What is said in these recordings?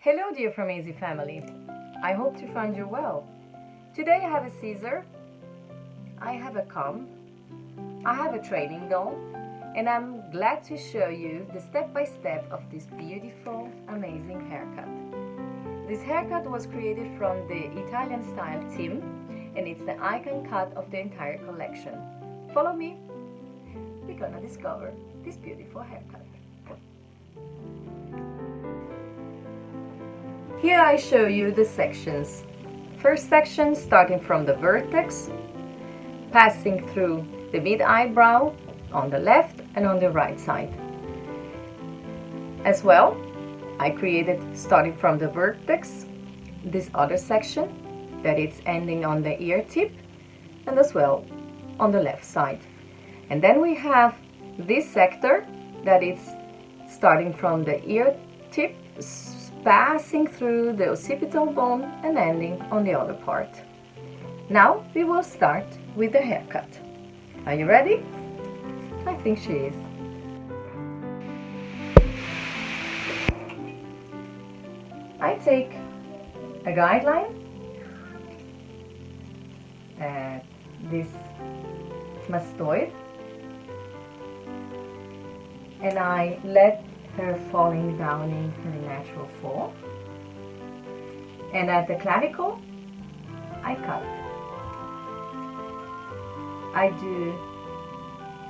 Hello dear Framesi family, I hope to find you well. Today I have a scissor, I have a comb, I have a training doll, and I'm glad to show you the step-by-step of this beautiful, amazing haircut. This haircut was created from the Italian Style team, and it's the icon cut of the entire collection. Follow me, we're gonna discover this beautiful haircut. Here I show you the sections. First section starting from the vertex, passing through the mid-eyebrow on the left and on the right side. As well, I created, starting from the vertex, this other section that it's ending on the ear tip, and as well on the left side. And then we have this sector that is starting from the ear tip, passing through the occipital bone and ending on the other part. Now we will start with the haircut. Are you ready? I think she is. I take a guideline, this mastoid, and I let her falling down in her natural fall, and at the clavicle I cut. I do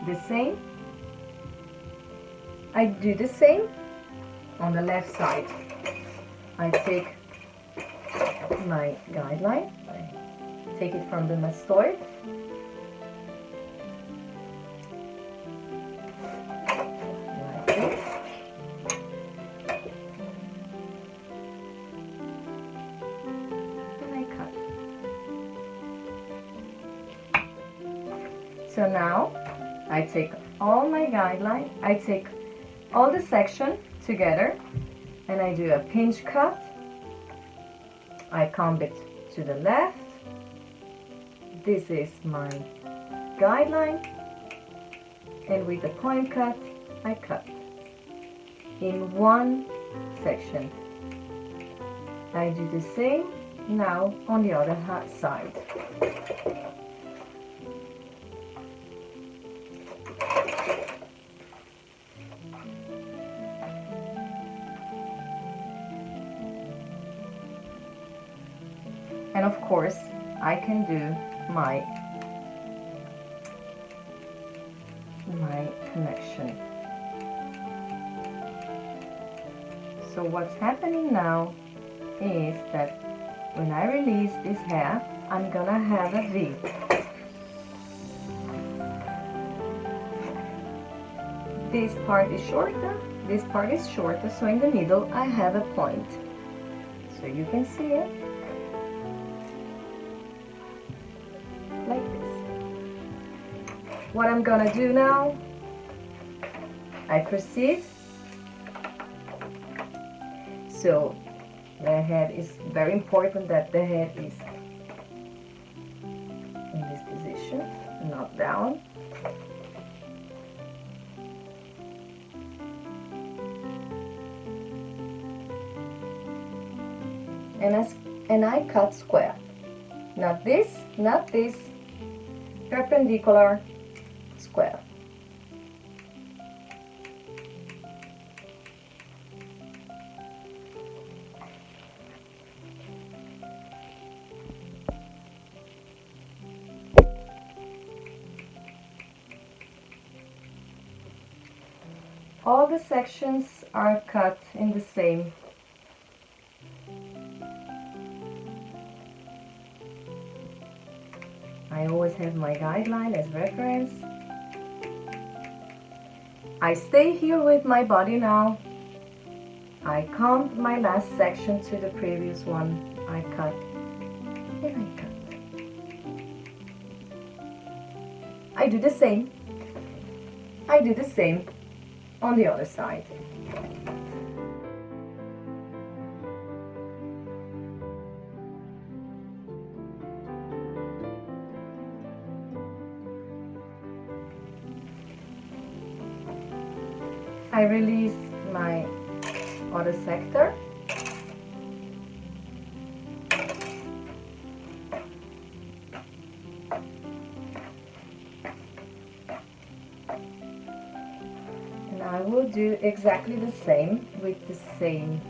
the same on the left side. I take my guideline, I take it from the mastoid, like this. So now I take all my guideline, I take all the section together and I do a pinch cut. I comb it to the left. This is my guideline, and with a point cut I cut in one section. I do the same now on the other side. And of course, I can do my connection. So what's happening now is that when I release this hair, I'm gonna have a V. This part is shorter, this part is shorter, so in the middle I have a point. So you can see it like this. What I'm gonna do now, I proceed. So the head is very important that the head is in this position, not down. And I cut square. Not this, perpendicular, square. All the sections are cut in the same. I always have my guideline as reference. I stay here with my body now. I comb my last section to the previous one. I cut and I cut. I do the same. I do the same on the other side. I release my other sector do exactly the same with the same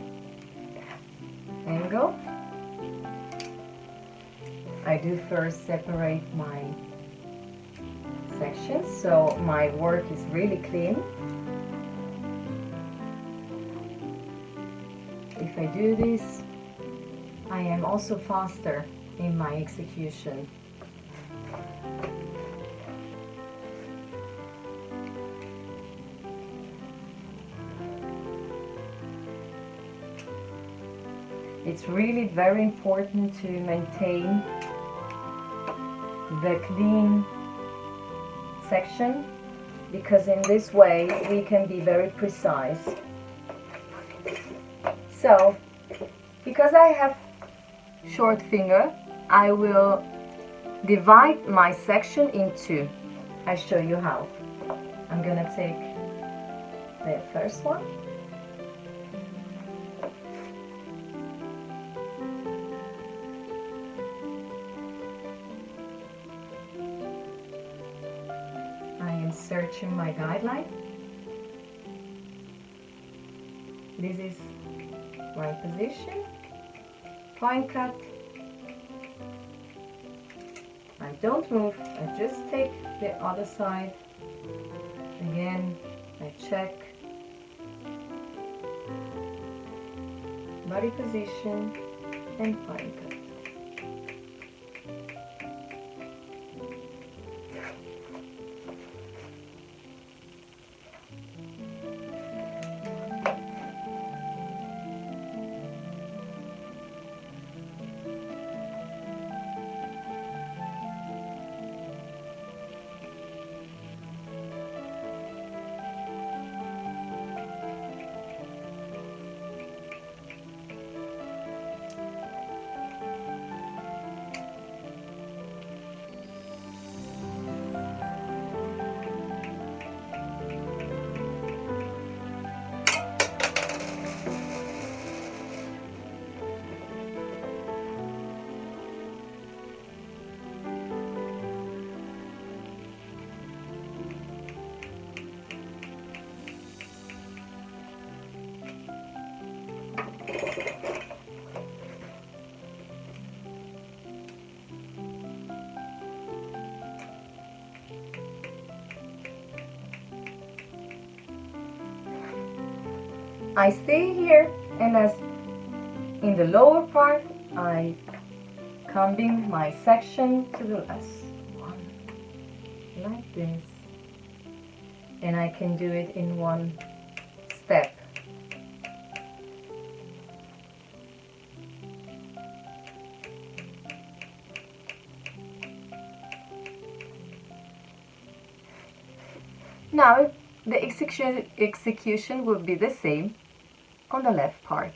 angle. I do first separate my sections so my work is really clean. If I do this, I am also faster in my execution. It's really very important to maintain the clean section, because in this way we can be very precise. So, because I have short finger, I will divide my section in two. I show you how. I'm gonna take the first one. I am searching my guideline. This is my position. Point cut. I don't move, I just take the other side. Again, I check. Body position and point cut. I stay here, and as in the lower part, I combine my section to the last one, like this, and I can do it in one step. Now the execution will be the same on the left part.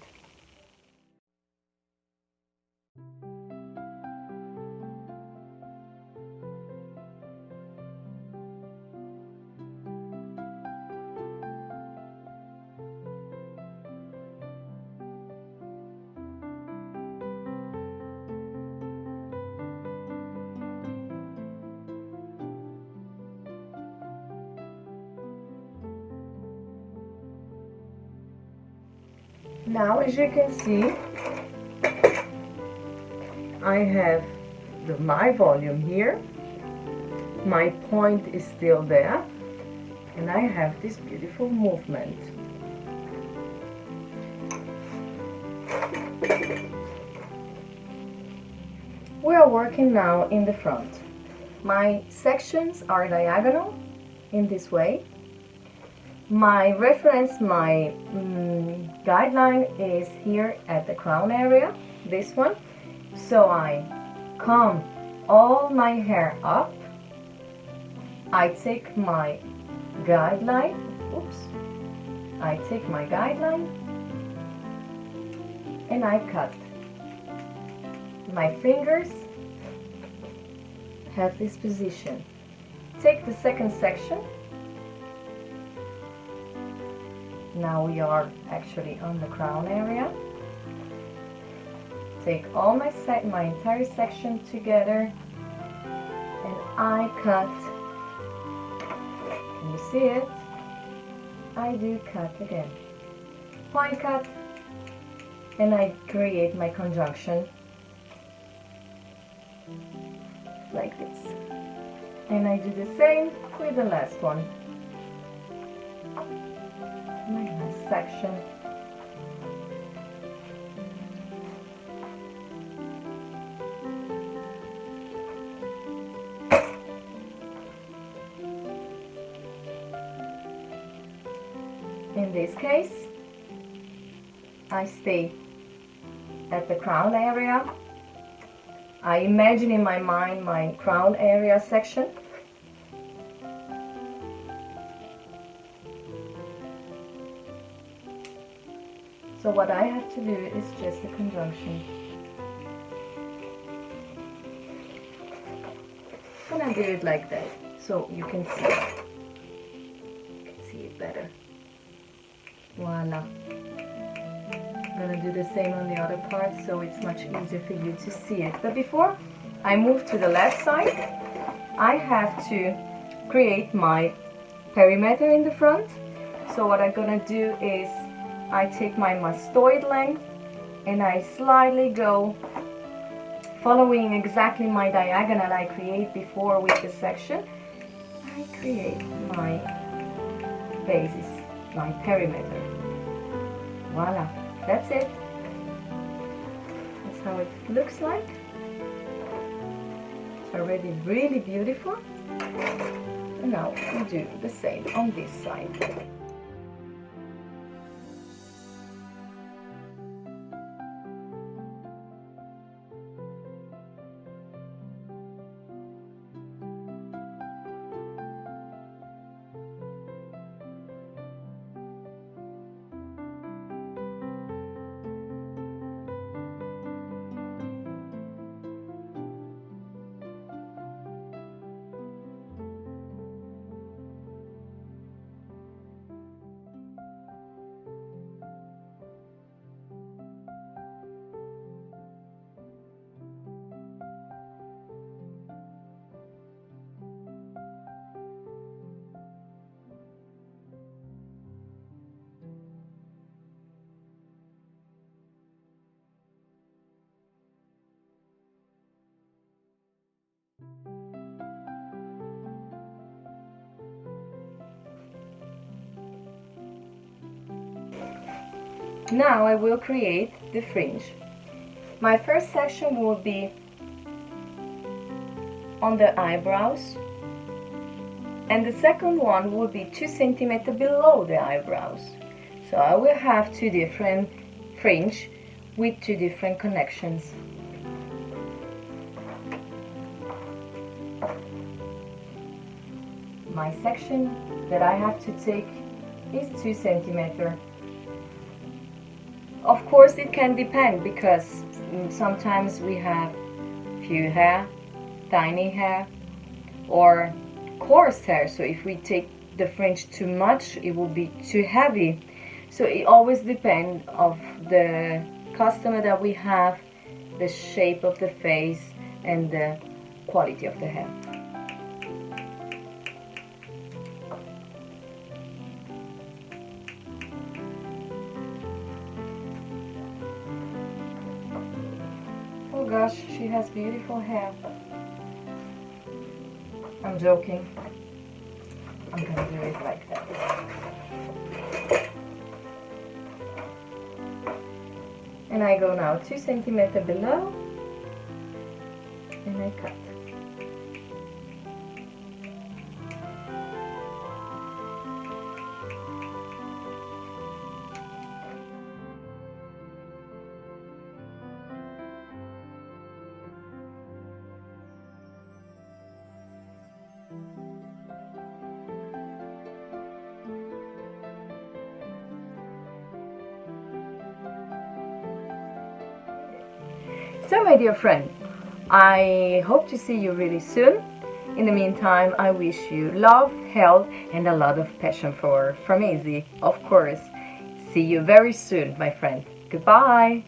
Now, as you can see, I have my volume here, my point is still there, and I have this beautiful movement. We are working now in the front. My sections are diagonal in this way. My reference, my guideline is here at the crown area, this one. So I comb all my hair up. I take my guideline, I take my guideline and I cut. My fingers have this position. Take the second section. Now we are actually on the crown area. Take all my entire section together and I cut. Can you see it? I do cut again, point cut, and I create my conjunction like this, and I do the same with the last one, my last section. In this case, I stay at the crown area. I imagine in my mind my crown area section. So what I have to do is just a conjunction. I'm gonna do it like that so you can see it. You can see it better. Voila. I'm gonna do the same on the other part so it's much easier for you to see it. But before I move to the left side, I have to create my perimeter in the front. So what I'm gonna do is I take my mastoid length and I slightly go following exactly my diagonal I create before with the section. I create my basis, my perimeter. Voila, that's it. That's how it looks like. It's already really beautiful. And now we do the same on this side. Now I will create the fringe. My first section will be on the eyebrows, and the second one will be 2 centimeters below the eyebrows. So I will have 2 different fringe with 2 different connections. My section that I have to take is 2 centimeters. Of course it can depend, because sometimes we have few hair, tiny hair, or coarse hair. So if we take the fringe too much, it will be too heavy. So it always depends of the customer that we have, the shape of the face, and the quality of the hair. Oh gosh, she has beautiful hair. I'm joking. I'm gonna do it like that. And I go now 2 centimeters below, and I cut. So my dear friend, I hope to see you really soon. In the meantime, I wish you love, health, and a lot of passion for Framesi, of course. See you very soon, my friend. Goodbye.